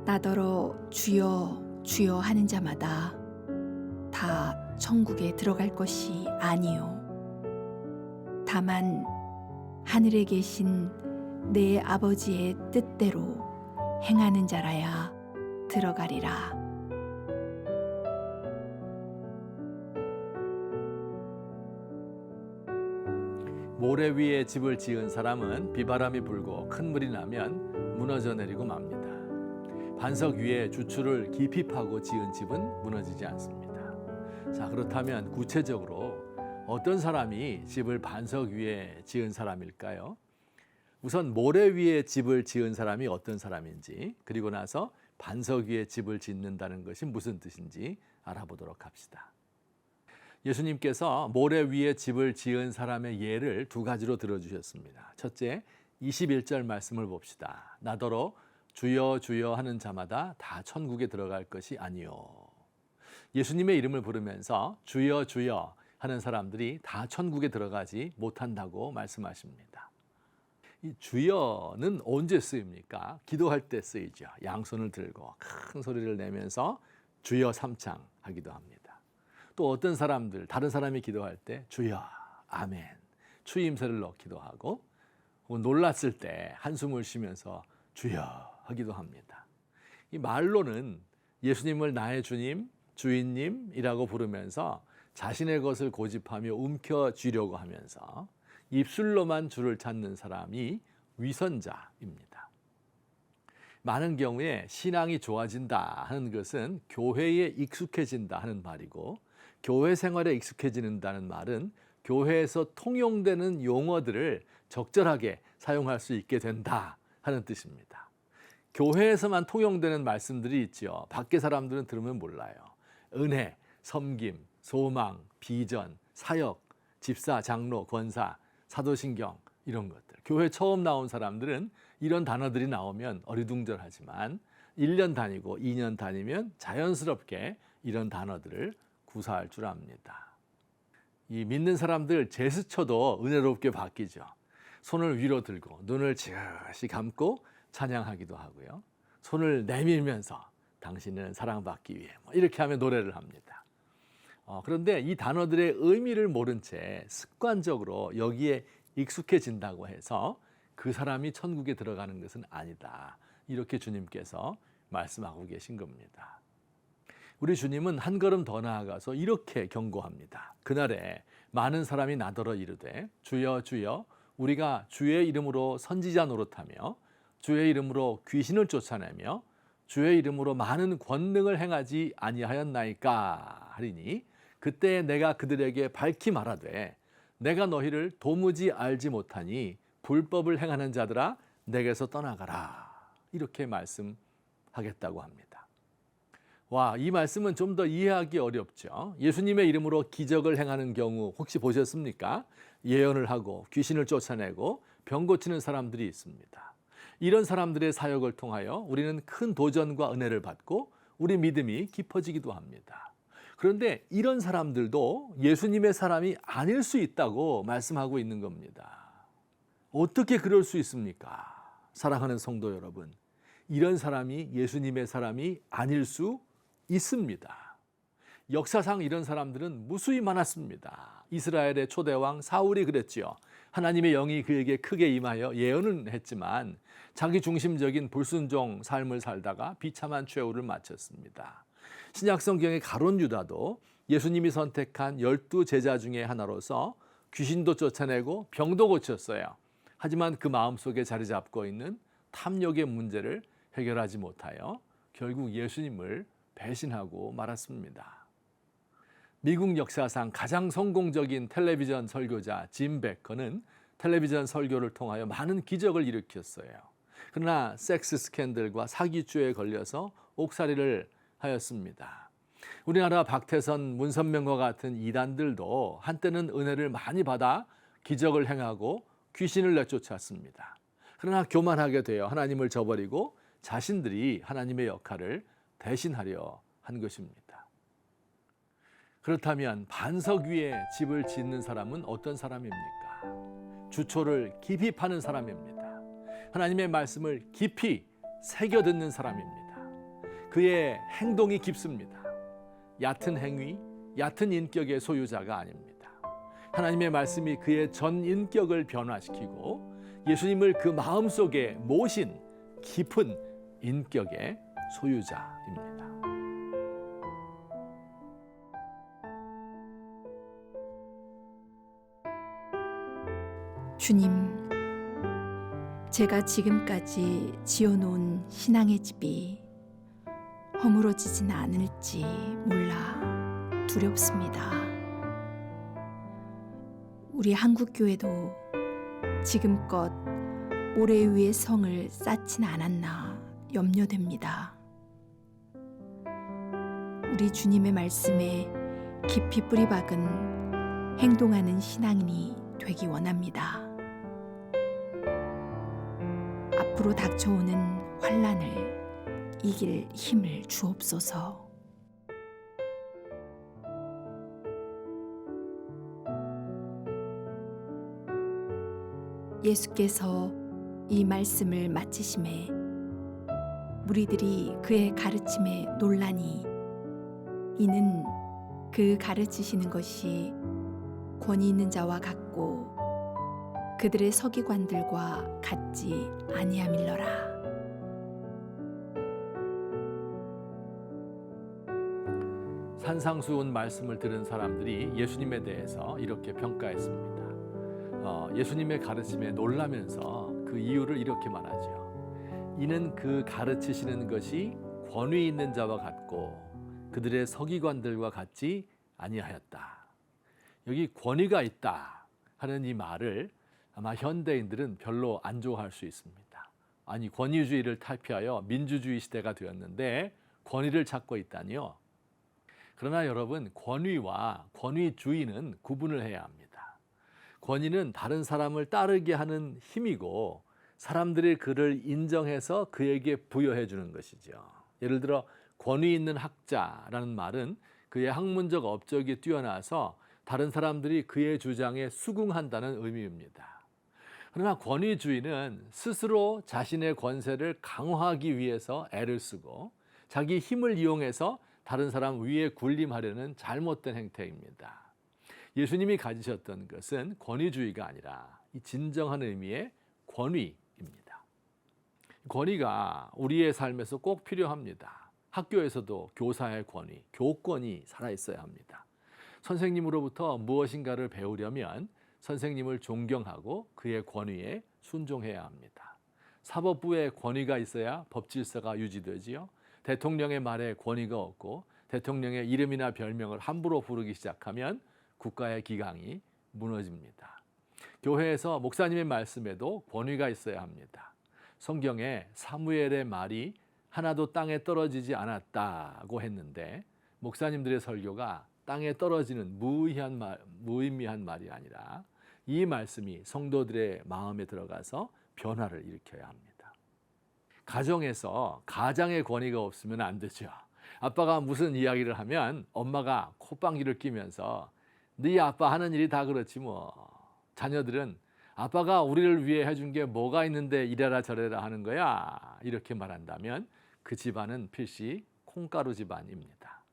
나더러 주여 주여 하는 자마다 다 천국에 들어갈 것이 아니요 다만 하늘에 계신 내 아버지의 뜻대로 행하는 자라야 들어가리라. 모래 위에 집을 지은 사람은 비바람이 불고 큰 물이 나면 무너져 내리고 맙니다. 반석 위에 주추를 깊이 파고 지은 집은 무너지지 않습니다. 자, 그렇다면 구체적으로 어떤 사람이 집을 반석 위에 지은 사람일까요? 우선 모래 위에 집을 지은 사람이 어떤 사람인지, 그리고 나서 반석 위에 집을 짓는다는 것이 무슨 뜻인지 알아보도록 합시다. 예수님께서 모래 위에 집을 지은 사람의 예를 두 가지로 들어주셨습니다. 첫째, 21절 말씀을 봅시다. 나더러 주여 주여 하는 자마다 다 천국에 들어갈 것이 아니요. 예수님의 이름을 부르면서 주여 주여 하는 사람들이 다 천국에 들어가지 못한다고 말씀하십니다. 이 주여는 언제 쓰입니까? 기도할 때 쓰이죠. 양손을 들고 큰 소리를 내면서 주여 삼창 하기도 합니다. 또 어떤 사람들, 다른 사람이 기도할 때 주여, 아멘, 추임새를 넣기도 하고, 놀랐을 때 한숨을 쉬면서 주여 하기도 합니다. 이 말로는 예수님을 나의 주님, 주인님이라고 부르면서 자신의 것을 고집하며 움켜쥐려고 하면서 입술로만 주를 찾는 사람이 위선자입니다. 많은 경우에 신앙이 좋아진다 하는 것은 교회에 익숙해진다 하는 말이고, 교회 생활에 익숙해지는다는 말은 교회에서 통용되는 용어들을 적절하게 사용할 수 있게 된다 하는 뜻입니다. 교회에서만 통용되는 말씀들이 있죠. 밖에 사람들은 들으면 몰라요. 은혜, 섬김, 소망, 비전, 사역, 집사, 장로, 권사, 사도신경 이런 것들. 교회 처음 나온 사람들은 이런 단어들이 나오면 어리둥절하지만 1년 다니고 2년 다니면 자연스럽게 이런 단어들을 구사할 줄 압니다. 이 믿는 사람들 제스처도 은혜롭게 바뀌죠. 손을 위로 들고 눈을 지그시 감고 찬양하기도 하고요. 손을 내밀면서 당신은 사랑받기 위해 이렇게 하며 노래를 합니다. 그런데 이 단어들의 의미를 모른 채 습관적으로 여기에 익숙해진다고 해서 그 사람이 천국에 들어가는 것은 아니다. 이렇게 주님께서 말씀하고 계신 겁니다. 우리 주님은 한 걸음 더 나아가서 이렇게 경고합니다. 그날에 많은 사람이 나더러 이르되 주여 주여 우리가 주의 이름으로 선지자 노릇하며 주의 이름으로 귀신을 쫓아내며 주의 이름으로 많은 권능을 행하지 아니하였나이까 하리니 그때 내가 그들에게 밝히 말하되 내가 너희를 도무지 알지 못하니 불법을 행하는 자들아 내게서 떠나가라 이렇게 말씀하겠다고 합니다. 와, 이 말씀은 좀 더 이해하기 어렵죠. 예수님의 이름으로 기적을 행하는 경우 혹시 보셨습니까? 예언을 하고 귀신을 쫓아내고 병 고치는 사람들이 있습니다. 이런 사람들의 사역을 통하여 우리는 큰 도전과 은혜를 받고 우리 믿음이 깊어지기도 합니다. 그런데 이런 사람들도 예수님의 사람이 아닐 수 있다고 말씀하고 있는 겁니다. 어떻게 그럴 수 있습니까? 사랑하는 성도 여러분, 이런 사람이 예수님의 사람이 아닐 수 있습니다. 역사상 이런 사람들은 무수히 많았습니다. 이스라엘의 초대왕 사울이 그랬지요. 하나님의 영이 그에게 크게 임하여 예언은 했지만 자기 중심적인 불순종 삶을 살다가 비참한 최후를 마쳤습니다. 신약성경의 가룟 유다도 예수님이 선택한 12 제자 중에 하나로서 귀신도 쫓아내고 병도 고쳤어요. 하지만 그 마음속에 자리 잡고 있는 탐욕의 문제를 해결하지 못하여 결국 예수님을 배신하고 말았습니다. 미국 역사상 가장 성공적인 텔레비전 설교자 짐 베커는 텔레비전 설교를 통하여 많은 기적을 일으켰어요. 그러나 섹스 스캔들과 사기죄에 걸려서 옥살이를 하였습니다. 우리나라 박태선, 문선명과 같은 이단들도 한때는 은혜를 많이 받아 기적을 행하고 귀신을 내쫓았습니다. 그러나 교만하게 되어 하나님을 저버리고 자신들이 하나님의 역할을 대신하려 한 것입니다. 그렇다면 반석 위에 집을 짓는 사람은 어떤 사람입니까? 주초를 깊이 파는 사람입니다. 하나님의 말씀을 깊이 새겨 듣는 사람입니다. 그의 행동이 깊습니다. 얕은 행위, 얕은 인격의 소유자가 아닙니다. 하나님의 말씀이 그의 전 인격을 변화시키고 예수님을 그 마음속에 모신 깊은 인격의 소유자입니다. 주님, 제가 지금까지 지어놓은 신앙의 집이 허물어지진 않을지 몰라 두렵습니다. 우리 한국교회도 지금껏 모래 위에 성을 쌓진 않았나 염려됩니다. 우리 주님의 말씀에 깊이 뿌리박은 행동하는 신앙인이 되기 원합니다. 앞으로 닥쳐오는 환난을 이길 힘을 주옵소서. 예수께서 이 말씀을 마치심에 무리들이 그의 가르침에 놀라니 이는 그 가르치시는 것이 권위 있는 자와 같고 그들의 서기관들과 같지 아니함일러라. 산상수훈 말씀을 들은 사람들이 예수님에 대해서 이렇게 평가했습니다. 예수님의 가르침에 놀라면서 그 이유를 이렇게 말하죠. 이는 그 가르치시는 것이 권위 있는 자와 같고 그들의 서기관들과 같지 아니하였다. 여기 권위가 있다 하는 이 말을 아마 현대인들은 별로 안 좋아할 수 있습니다. 아니, 권위주의를 탈피하여 민주주의 시대가 되었는데 권위를 찾고 있다니요. 그러나 여러분, 권위와 권위주의는 구분을 해야 합니다. 권위는 다른 사람을 따르게 하는 힘이고 사람들이 그를 인정해서 그에게 부여해 주는 것이죠. 예를 들어 권위 있는 학자라는 말은 그의 학문적 업적이 뛰어나서 다른 사람들이 그의 주장에 수긍한다는 의미입니다. 그러나 권위주의는 스스로 자신의 권세를 강화하기 위해서 애를 쓰고 자기 힘을 이용해서 다른 사람 위에 군림하려는 잘못된 행태입니다. 예수님이 가지셨던 것은 권위주의가 아니라 이 진정한 의미의 권위입니다. 권위가 우리의 삶에서 꼭 필요합니다. 학교에서도 교사의 권위, 교권이 살아있어야 합니다. 선생님으로부터 무엇인가를 배우려면 선생님을 존경하고 그의 권위에 순종해야 합니다. 사법부에 권위가 있어야 법 질서가 유지되지요. 대통령의 말에 권위가 없고 대통령의 이름이나 별명을 함부로 부르기 시작하면 국가의 기강이 무너집니다. 교회에서 목사님의 말씀에도 권위가 있어야 합니다. 성경에 사무엘의 말이 하나도 땅에 떨어지지 않았다고 했는데 목사님들의 설교가 땅에 떨어지는 무의미한 말이 아니라 이 말씀이 성도들의 마음에 들어가서 변화를 일으켜야 합니다. 가정에서 가장의 권위가 없으면 안 되죠. 아빠가 무슨 이야기를 하면 엄마가 콧방귀를 뀌면서 네 아빠 하는 일이 다 그렇지 뭐. 자녀들은 아빠가 우리를 위해 해준 게 뭐가 있는데 이래라 저래라 하는 거야. 이렇게 말한다면 그 집안은 필시 콩가루 집안입니다.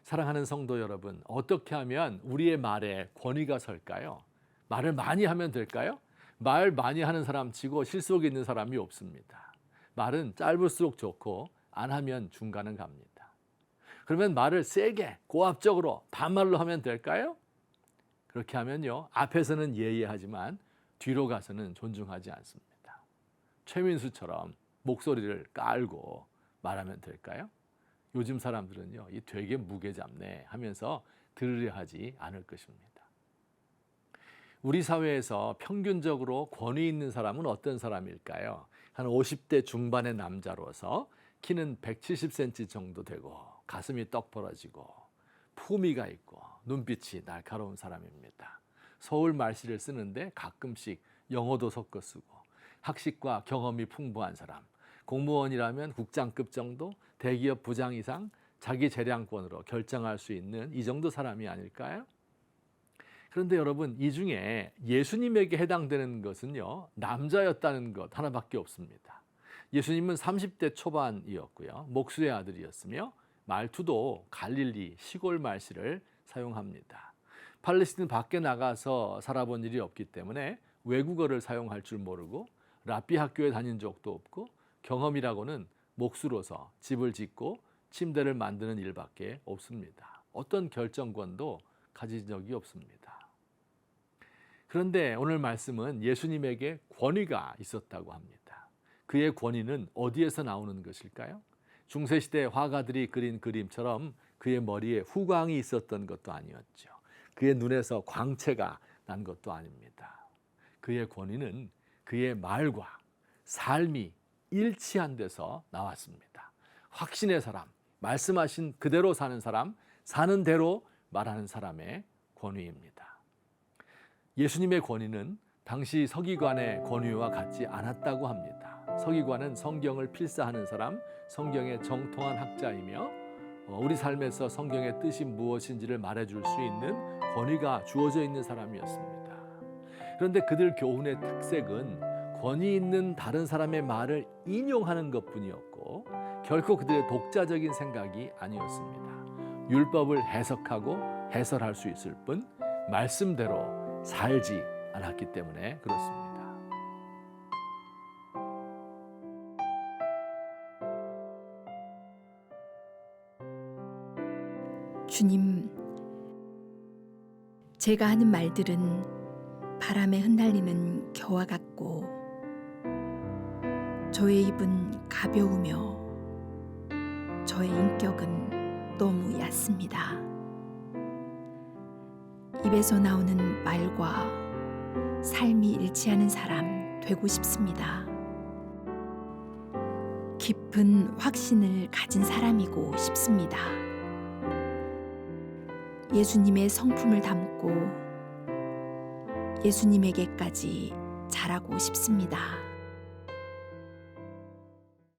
사랑하는 성도 여러분, 어떻게 하면 우리의 말에 권위가 설까요? 말을 많이 하면 될까요? 말 많이 하는 사람 치고 실속이 있는 사람이 없습니다. 말은 짧을수록 좋고 안 하면 중간은 갑니다. 그러면 말을 세게 고압적으로 반말로 하면 될까요? 그렇게 하면요, 앞에서는 예의하지만 뒤로 가서는 존중하지 않습니다. 최민수처럼 목소리를 깔고 말하면 될까요? 요즘 사람들은요, 이 되게 무게잡네 하면서 들으려 하지 않을 것입니다. 우리 사회에서 평균적으로 권위 있는 사람은 어떤 사람일까요? 한 50대 중반의 남자로서 키는 170cm 정도 되고 가슴이 떡 벌어지고 품위가 있고 눈빛이 날카로운 사람입니다. 서울 말씨를 쓰는데 가끔씩 영어도 섞어 쓰고 학식과 경험이 풍부한 사람, 공무원이라면 국장급 정도, 대기업 부장 이상 자기 재량권으로 결정할 수 있는 이 정도 사람이 아닐까요? 그런데 여러분, 이 중에 예수님에게 해당되는 것은요, 남자였다는 것 하나밖에 없습니다. 예수님은 30대 초반이었고요. 목수의 아들이었으며 말투도 갈릴리 시골 말씨를 사용합니다. 팔레스틴 밖에 나가서 살아본 일이 없기 때문에 외국어를 사용할 줄 모르고 랍비 학교에 다닌 적도 없고 경험이라고는 목수로서 집을 짓고 침대를 만드는 일밖에 없습니다. 어떤 결정권도 가진 적이 없습니다. 그런데 오늘 말씀은 예수님에게 권위가 있었다고 합니다. 그의 권위는 어디에서 나오는 것일까요? 중세시대 화가들이 그린 그림처럼 그의 머리에 후광이 있었던 것도 아니었죠. 그의 눈에서 광채가 난 것도 아닙니다. 그의 권위는 그의 말과 삶이 일치한 데서 나왔습니다. 확신의 사람, 말씀하신 그대로 사는 사람, 사는 대로 말하는 사람의 권위입니다. 예수님의 권위는 당시 서기관의 권위와 같지 않았다고 합니다. 서기관은 성경을 필사하는 사람, 성경의 정통한 학자이며 우리 삶에서 성경의 뜻이 무엇인지를 말해줄 수 있는 권위가 주어져 있는 사람이었습니다. 그런데 그들 교훈의 특색은 권위 있는 다른 사람의 말을 인용하는 것뿐이었고 결코 그들의 독자적인 생각이 아니었습니다. 율법을 해석하고 해설할 수 있을 뿐 말씀대로 살지 않았기 때문에 그렇습니다. 주님, 제가 하는 말들은 바람에 흩날리는 겨와 같고 저의 입은 가벼우며 저의 인격은 너무 얕습니다. 입에서 나오는 말과 삶이 일치하는 사람 되고 싶습니다. 깊은 확신을 가진 사람이고 싶습니다. 예수님의 성품을 담고 예수님에게까지 자라고 싶습니다.